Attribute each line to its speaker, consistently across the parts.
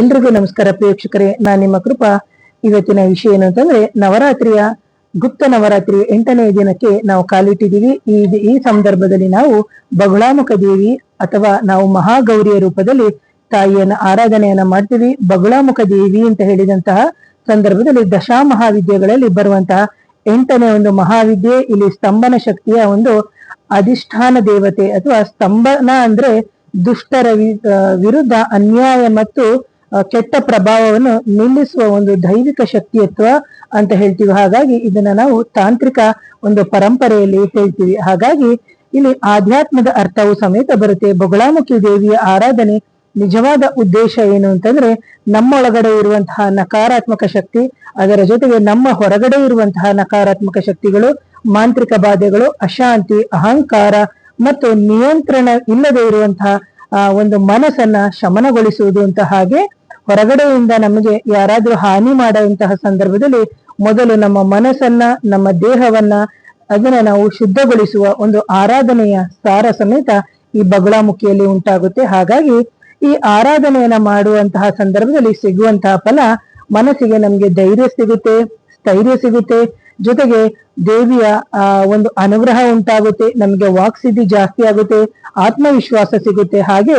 Speaker 1: ಎಲ್ರಿಗೂ ನಮಸ್ಕಾರ ಪ್ರೇಕ್ಷಕರೇ, ನಾನು ನಿಮ್ಮ ಕೃಪಾ. ಇವತ್ತಿನ ವಿಷಯ ಏನು ಅಂತಂದ್ರೆ, ನವರಾತ್ರಿಯ ಗುಪ್ತ ನವರಾತ್ರಿ 8ನೇ ದಿನಕ್ಕೆ ನಾವು ಕಾಲಿಟ್ಟಿದ್ದೀವಿ. ಈ ಸಂದರ್ಭದಲ್ಲಿ ನಾವು ಬಗುಳಾಮುಖ ದೇವಿ ಅಥವಾ ನಾವು ಮಹಾಗೌರಿಯ ರೂಪದಲ್ಲಿ ತಾಯಿಯನ್ನ ಆರಾಧನೆಯನ್ನ ಮಾಡ್ತೀವಿ. ಬಗುಳಾಮುಖ ದೇವಿ ಅಂತ ಹೇಳಿದಂತಹ ಸಂದರ್ಭದಲ್ಲಿ ದಶಮಹಾವಿದ್ಯೆಗಳಲ್ಲಿ ಬರುವಂತಹ 8ನೇ ಒಂದು ಮಹಾವಿದ್ಯೆ. ಇಲ್ಲಿ ಸ್ತಂಭನ ಶಕ್ತಿಯ ಒಂದು ಅಧಿಷ್ಠಾನ ದೇವತೆ, ಅಥವಾ ಸ್ತಂಭನ ಅಂದ್ರೆ ದುಷ್ಟರ ವಿರುದ್ಧ ಅನ್ಯಾಯ ಮತ್ತು ಕೆಟ್ಟ ಪ್ರಭಾವವನ್ನು ನಿಲ್ಲಿಸುವ ಒಂದು ದೈವಿಕ ಶಕ್ತಿಯತ್ವ ಅಂತ ಹೇಳ್ತೀವಿ. ಹಾಗಾಗಿ ಇದನ್ನ ನಾವು ತಾಂತ್ರಿಕ ಒಂದು ಪರಂಪರೆಯಲ್ಲಿ ಹೇಳ್ತೀವಿ. ಹಾಗಾಗಿ ಇಲ್ಲಿ ಆಧ್ಯಾತ್ಮದ ಅರ್ಥವು ಸಮೇತ ಬರುತ್ತೆ. ಬಗುಳಾಮುಖಿ ದೇವಿಯ ಆರಾಧನೆ ನಿಜವಾದ ಉದ್ದೇಶ ಏನು ಅಂತಂದ್ರೆ, ನಮ್ಮೊಳಗಡೆ ಇರುವಂತಹ ನಕಾರಾತ್ಮಕ ಶಕ್ತಿ, ಅದರ ಜೊತೆಗೆ ನಮ್ಮ ಹೊರಗಡೆ ಇರುವಂತಹ ನಕಾರಾತ್ಮಕ ಶಕ್ತಿಗಳು, ಮಾಂತ್ರಿಕ ಬಾಧೆಗಳು, ಅಶಾಂತಿ, ಅಹಂಕಾರ ಮತ್ತು ನಿಯಂತ್ರಣ ಇಲ್ಲದೆ ಇರುವಂತಹ ಒಂದು ಮನಸ್ಸನ್ನ ಶಮನಗೊಳಿಸುವುದು ಅಂತ. ಹಾಗೆ ಹೊರಗಡೆಯಿಂದ ನಮಗೆ ಯಾರಾದ್ರೂ ಹಾನಿ ಮಾಡುವಂತಹ ಸಂದರ್ಭದಲ್ಲಿ ಮೊದಲು ನಮ್ಮ ಮನಸ್ಸನ್ನ, ನಮ್ಮ ದೇಹವನ್ನ, ಅದನ್ನ ನಾವು ಶುದ್ಧಗೊಳಿಸುವ ಒಂದು ಆರಾಧನೆಯ ಸಾರ ಸಮೇತ ಈ ಬಗುಳಾಮುಖಿಯಲ್ಲಿ ಉಂಟಾಗುತ್ತೆ. ಹಾಗಾಗಿ ಈ ಆರಾಧನೆಯನ್ನ ಮಾಡುವಂತಹ ಸಂದರ್ಭದಲ್ಲಿ ಸಿಗುವಂತಹ ಫಲ, ಮನಸ್ಸಿಗೆ ನಮ್ಗೆ ಧೈರ್ಯ ಸಿಗುತ್ತೆ, ಸ್ಥೈರ್ಯ ಸಿಗುತ್ತೆ, ಜೊತೆಗೆ ದೇವಿಯ ಒಂದು ಅನುಗ್ರಹ ಉಂಟಾಗುತ್ತೆ, ನಮಗೆ ವಾಕ್ಸಿದ್ಧಿ ಜಾಸ್ತಿ ಆಗುತ್ತೆ, ಆತ್ಮವಿಶ್ವಾಸ ಸಿಗುತ್ತೆ. ಹಾಗೆ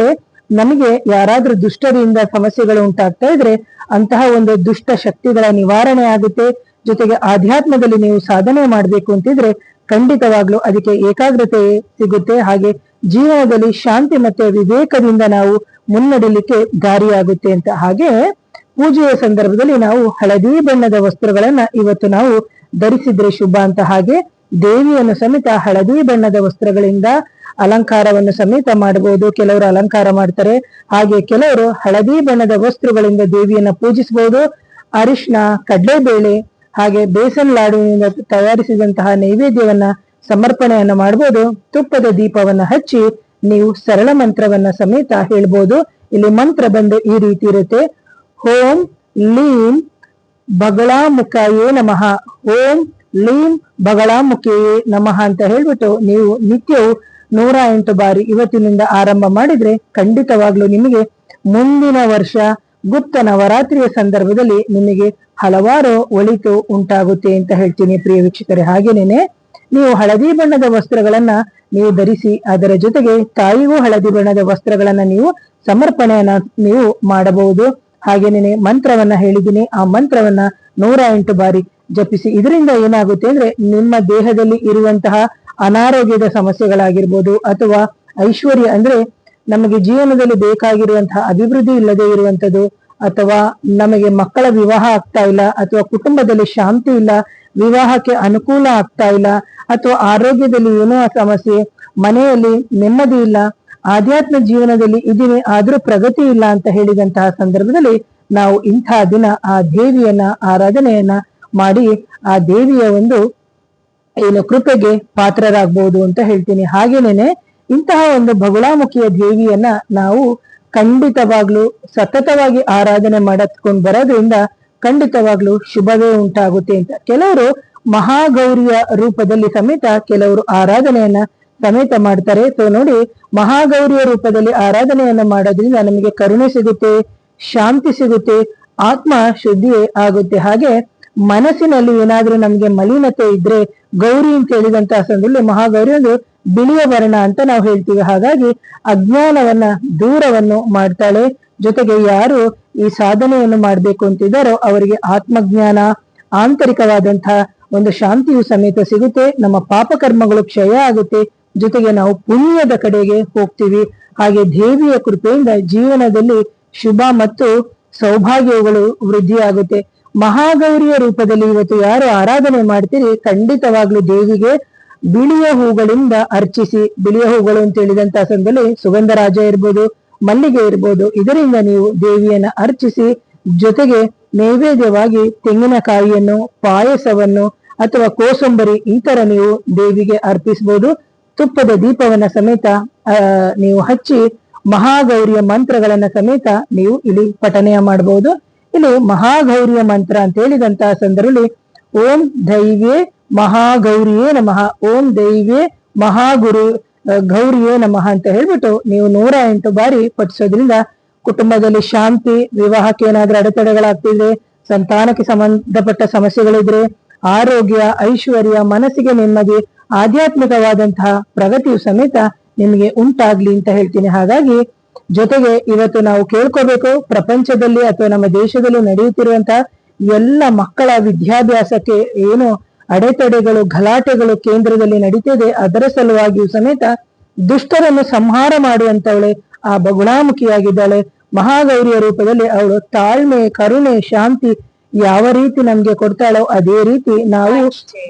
Speaker 1: ನಮಗೆ ಯಾರಾದ್ರೂ ದುಷ್ಟರಿಂದ ಸಮಸ್ಯೆಗಳು ಉಂಟಾಗ್ತಾ ಇದ್ರೆ ಅಂತಹ ಒಂದು ದುಷ್ಟ ಶಕ್ತಿಗಳ ನಿವಾರಣೆ ಆಗುತ್ತೆ. ಜೊತೆಗೆ ಆಧ್ಯಾತ್ಮದಲ್ಲಿ ನೀವು ಸಾಧನೆ ಮಾಡ್ಬೇಕು ಅಂತಿದ್ರೆ ಖಂಡಿತವಾಗ್ಲೂ ಅದಕ್ಕೆ ಏಕಾಗ್ರತೆ ಸಿಗುತ್ತೆ. ಹಾಗೆ ಜೀವನದಲ್ಲಿ ಶಾಂತಿ ಮತ್ತೆ ವಿವೇಕದಿಂದ ನಾವು ಮುನ್ನಡಿಲಿಕ್ಕೆ ದಾರಿಯಾಗುತ್ತೆ ಅಂತ. ಹಾಗೆ ಪೂಜೆಯ ಸಂದರ್ಭದಲ್ಲಿ ನಾವು ಹಳದಿ ಬಣ್ಣದ ವಸ್ತ್ರಗಳನ್ನ ಇವತ್ತು ನಾವು ಧರಿಸಿದ್ರೆ ಶುಭ ಅಂತ. ಹಾಗೆ ದೇವಿಯನ್ನು ಸಮೇತ ಹಳದಿ ಬಣ್ಣದ ವಸ್ತ್ರಗಳಿಂದ ಅಲಂಕಾರವನ್ನು ಸಮೇತ ಮಾಡಬಹುದು. ಕೆಲವರು ಅಲಂಕಾರ ಮಾಡ್ತಾರೆ, ಹಾಗೆ ಕೆಲವರು ಹಳದಿ ಬಣ್ಣದ ವಸ್ತ್ರಗಳಿಂದ ದೇವಿಯನ್ನ ಪೂಜಿಸಬಹುದು. ಅರಿಶಿನ, ಕಡಲೆಬೇಳೆ ಹಾಗೆ ಬೇಸನ್ ಲಾಡುವಿನಿಂದ ತಯಾರಿಸಿದಂತಹ ನೈವೇದ್ಯವನ್ನ ಸಮರ್ಪಣೆಯನ್ನ ಮಾಡಬಹುದು. ತುಪ್ಪದ ದೀಪವನ್ನ ಹಚ್ಚಿ ನೀವು ಸರಳ ಮಂತ್ರವನ್ನ ಸಮೇತ ಹೇಳ್ಬೋದು. ಇಲ್ಲಿ ಮಂತ್ರ ಬಂದು ಈ ರೀತಿ ಇರುತ್ತೆ: ಓಂ ಲೀಂ ಬಗಳಾಮುಖಾಯೇ ನಮಃ, ಓಂ ಲೀಂ ಬಗಳಾಮುಖಿಯೇ ನಮಃ ಅಂತ ಹೇಳ್ಬಿಟ್ಟು ನೀವು ನಿತ್ಯವೂ 108 ಬಾರಿ ಇವತ್ತಿನಿಂದ ಆರಂಭ ಮಾಡಿದ್ರೆ ಖಂಡಿತವಾಗ್ಲೂ ನಿಮಗೆ ಮುಂದಿನ ವರ್ಷ ಗುಪ್ತ ನವರಾತ್ರಿಯ ಸಂದರ್ಭದಲ್ಲಿ ನಿಮಗೆ ಹಲವಾರು ಒಳಿತು ಉಂಟಾಗುತ್ತೆ ಅಂತ ಹೇಳ್ತೀನಿ ಪ್ರಿಯ ವೀಕ್ಷಕರೇ. ಹಾಗೇನೇನೆ ನೀವು ಹಳದಿ ಬಣ್ಣದ ವಸ್ತ್ರಗಳನ್ನ ನೀವು ಧರಿಸಿ, ಅದರ ಜೊತೆಗೆ ತಾಯಿಗೂ ಹಳದಿ ಬಣ್ಣದ ವಸ್ತ್ರಗಳನ್ನ ನೀವು ಸಮರ್ಪಣೆಯನ್ನ ನೀವು ಮಾಡಬಹುದು. ಹಾಗೇನೇನೆ ಮಂತ್ರವನ್ನ ಹೇಳಿದ್ದೀನಿ, ಆ ಮಂತ್ರವನ್ನ 108 ಬಾರಿ ಜಪಿಸಿ. ಇದರಿಂದ ಏನಾಗುತ್ತೆ ಅಂದ್ರೆ, ನಿಮ್ಮ ದೇಹದಲ್ಲಿ ಇರುವಂತಹ ಅನಾರೋಗ್ಯದ ಸಮಸ್ಯೆಗಳಾಗಿರ್ಬೋದು, ಅಥವಾ ಐಶ್ವರ್ಯ ಅಂದ್ರೆ ನಮಗೆ ಜೀವನದಲ್ಲಿ ಬೇಕಾಗಿರುವಂತಹ ಅಭಿವೃದ್ಧಿ ಇಲ್ಲದೆ ಇರುವಂತದ್ದು, ಅಥವಾ ನಮಗೆ ಮಕ್ಕಳ ವಿವಾಹ ಆಗ್ತಾ ಇಲ್ಲ, ಅಥವಾ ಕುಟುಂಬದಲ್ಲಿ ಶಾಂತಿ ಇಲ್ಲ, ವಿವಾಹಕ್ಕೆ ಅನುಕೂಲ ಆಗ್ತಾ ಇಲ್ಲ, ಅಥವಾ ಆರೋಗ್ಯದಲ್ಲಿ ಏನೋ ಸಮಸ್ಯೆ, ಮನೆಯಲ್ಲಿ ನೆಮ್ಮದಿ ಇಲ್ಲ, ಆಧ್ಯಾತ್ಮ ಜೀವನದಲ್ಲಿ ಇದೀನಿ ಆದ್ರೂ ಪ್ರಗತಿ ಇಲ್ಲ ಅಂತ ಹೇಳಿದಂತಹ ಸಂದರ್ಭದಲ್ಲಿ ನಾವು ಇಂತಹ ದಿನ ಆ ದೇವಿಯನ್ನ ಆರಾಧನೆಯನ್ನ ಮಾಡಿ ಆ ದೇವಿಯ ಒಂದು ಏನು ಕೃಪೆಗೆ ಪಾತ್ರರಾಗಬಹುದು ಅಂತ ಹೇಳ್ತೀನಿ. ಹಾಗೇನೇನೆ ಇಂತಹ ಒಂದು ಬಗುಳಾಮುಖಿಯ ದೇವಿಯನ್ನ ನಾವು ಖಂಡಿತವಾಗ್ಲೂ ಸತತವಾಗಿ ಆರಾಧನೆ ಮಾಡತ್ಕೊಂಡು ಬರೋದ್ರಿಂದ ಖಂಡಿತವಾಗ್ಲೂ ಶುಭವೇ ಉಂಟಾಗುತ್ತೆ ಅಂತ. ಕೆಲವರು ಮಹಾಗೌರಿಯ ರೂಪದಲ್ಲಿ ಸಮೇತ ಕೆಲವರು ಆರಾಧನೆಯನ್ನ ಸಮೇತ ಮಾಡ್ತಾರೆ. ಸೊ ನೋಡಿ, ಮಹಾಗೌರಿಯ ರೂಪದಲ್ಲಿ ಆರಾಧನೆಯನ್ನ ಮಾಡೋದ್ರಿಂದ ನಮಗೆ ಕರುಣೆ ಸಿಗುತ್ತೆ, ಶಾಂತಿ ಸಿಗುತ್ತೆ, ಆತ್ಮ ಶುದ್ಧಿ ಆಗುತ್ತೆ. ಹಾಗೆ ಮನಸ್ಸಿನಲ್ಲಿ ಏನಾದ್ರೂ ನಮ್ಗೆ ಮಲಿನತೆ ಇದ್ರೆ, ಗೌರಿ ಅಂತ ಹೇಳಿದಂತಹ ಸಂದರ್ಭದಲ್ಲಿ ಮಹಾಗೌರಿ ಒಂದು ಬಿಳಿಯ ವರ್ಣ ಅಂತ ನಾವು ಹೇಳ್ತೀವಿ. ಹಾಗಾಗಿ ಅಜ್ಞಾನವನ್ನ ದೂರವನ್ನು ಮಾಡ್ತಾಳೆ. ಜೊತೆಗೆ ಯಾರು ಈ ಸಾಧನೆಯನ್ನು ಮಾಡ್ಬೇಕು ಅಂತಿದ್ದಾರೋ ಅವರಿಗೆ ಆತ್ಮಜ್ಞಾನ, ಆಂತರಿಕವಾದಂತಹ ಒಂದು ಶಾಂತಿಯು ಸಮೇತ ಸಿಗುತ್ತೆ. ನಮ್ಮ ಪಾಪಕರ್ಮಗಳು ಕ್ಷಯ ಆಗುತ್ತೆ, ಜೊತೆಗೆ ನಾವು ಪುಣ್ಯದ ಕಡೆಗೆ ಹೋಗ್ತೀವಿ. ಹಾಗೆ ದೇವಿಯ ಕೃಪೆಯಿಂದ ಜೀವನದಲ್ಲಿ ಶುಭ ಮತ್ತು ಸೌಭಾಗ್ಯಗಳು ವೃದ್ಧಿಯಾಗುತ್ತೆ. ಮಹಾಗೌರಿಯ ರೂಪದಲ್ಲಿ ಇವತ್ತು ಯಾರು ಆರಾಧನೆ ಮಾಡ್ತೀರಿ, ಖಂಡಿತವಾಗ್ಲೂ ದೇವಿಗೆ ಬಿಳಿಯ ಹೂಗಳಿಂದ ಅರ್ಚಿಸಿ. ಬಿಳಿಯ ಹೂಗಳು ಅಂತ ಹೇಳಿದಂತಹ ಸಂದರ್ಭದಲ್ಲಿ ಸುಗಂಧರಾಜ ಇರ್ಬೋದು, ಮಲ್ಲಿಗೆ ಇರ್ಬೋದು, ಇದರಿಂದ ನೀವು ದೇವಿಯನ್ನ ಅರ್ಚಿಸಿ, ಜೊತೆಗೆ ನೈವೇದ್ಯವಾಗಿ ತೆಂಗಿನಕಾಯಿಯನ್ನು, ಪಾಯಸವನ್ನು ಅಥವಾ ಕೋಸಂಬರಿ ಈ ತರ ನೀವು ದೇವಿಗೆ ಅರ್ಪಿಸಬಹುದು. ತುಪ್ಪದ ದೀಪವನ್ನ ಸಮೇತ ನೀವು ಹಚ್ಚಿ ಮಹಾಗೌರಿಯ ಮಂತ್ರಗಳನ್ನ ಸಮೇತ ನೀವು ಇಲ್ಲಿ ಪಠನೆಯ ಮಾಡಬಹುದು. ಇಲ್ಲಿ ಮಹಾಗೌರಿಯ ಮಂತ್ರ ಅಂತ ಹೇಳಿದಂತಹ ಸಂದರ್ಭದಲ್ಲಿ ಓಂ ದೈವ್ಯೇ ಮಹಾಗೌರಿಯೇ ನಮಃ, ಓಂ ದೈವ್ಯೇ ಮಹಾಗುರು ಗೌರಿಯೇ ನಮಃ ಅಂತ ಹೇಳ್ಬಿಟ್ಟು ನೀವು 108 ಬಾರಿ ಪಠಿಸೋದ್ರಿಂದ ಕುಟುಂಬದಲ್ಲಿ ಶಾಂತಿ, ವಿವಾಹಕ್ಕೆ ಏನಾದ್ರೂ ಅಡೆತಡೆಗಳಾಗ್ತಿದ್ರೆ, ಸಂತಾನಕ್ಕೆ ಸಂಬಂಧಪಟ್ಟ ಸಮಸ್ಯೆಗಳಿದ್ರೆ, ಆರೋಗ್ಯ, ಐಶ್ವರ್ಯ, ಮನಸ್ಸಿಗೆ ನೆಮ್ಮದಿ, ಆಧ್ಯಾತ್ಮಿಕವಾದಂತಹ ಪ್ರಗತಿಯು ಸಮೇತ ನಿಮಗೆ ಉಂಟಾಗ್ಲಿ ಅಂತ ಹೇಳ್ತೀನಿ. ಹಾಗಾಗಿ ಜೊತೆಗೆ ಇವತ್ತು ನಾವು ಕೇಳ್ಕೋಬೇಕು, ಪ್ರಪಂಚದಲ್ಲಿ ಅಥವಾ ನಮ್ಮ ದೇಶದಲ್ಲಿ ನಡೆಯುತ್ತಿರುವಂತಹ ಎಲ್ಲ ಮಕ್ಕಳ ವಿದ್ಯಾಭ್ಯಾಸಕ್ಕೆ ಏನು ಅಡೆತಡೆಗಳು, ಗಲಾಟೆಗಳು ಕೇಂದ್ರದಲ್ಲಿ ನಡೀತಿದೆ, ಅದರ ಸಲುವಾಗಿಯೂ ಸಮೇತ ದುಷ್ಟರನ್ನು ಸಂಹಾರ ಮಾಡುವಂತವಳೆ ಆ ಬಗುಳಾಮುಖಿಯಾಗಿದ್ದಾಳೆ. ಮಹಾಗೌರಿಯ ರೂಪದಲ್ಲಿ ಅವಳು ತಾಳ್ಮೆ, ಕರುಣೆ, ಶಾಂತಿ ಯಾವ ರೀತಿ ನಮ್ಗೆ ಕೊಡ್ತಾಳೋ ಅದೇ ರೀತಿ ನಾವು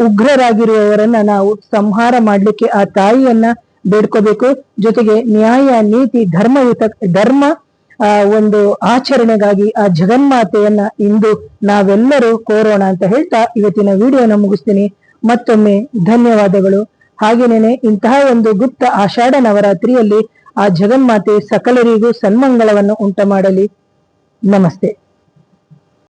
Speaker 1: ಉಗ್ರರಾಗಿರುವವರನ್ನ ನಾವು ಸಂಹಾರ ಮಾಡ್ಲಿಕ್ಕೆ ಆ ತಾಯಿಯನ್ನ ಬೇಡ್ಕೋಬೇಕು. ಜೊತೆಗೆ ನ್ಯಾಯ, ನೀತಿ, ಧರ್ಮ ಒಂದು ಆಚರಣೆಗಾಗಿ ಆ ಜಗನ್ಮಾತೆಯನ್ನ ಇಂದು ನಾವೆಲ್ಲರೂ ಕೋರೋಣ ಅಂತ ಹೇಳ್ತಾ ಇವತ್ತಿನ ವಿಡಿಯೋನ ಮುಗಿಸ್ತೀನಿ. ಮತ್ತೊಮ್ಮೆ ಧನ್ಯವಾದಗಳು. ಹಾಗೇನೇನೆ ಇಂತಹ ಒಂದು ಗುಪ್ತ ಆಷಾಢ ನವರಾತ್ರಿಯಲ್ಲಿ ಆ ಜಗನ್ಮಾತೆ ಸಕಲರಿಗೂ ಸನ್ಮಂಗಳವನ್ನು ಉಂಟು ಮಾಡಲಿ. ನಮಸ್ತೆ.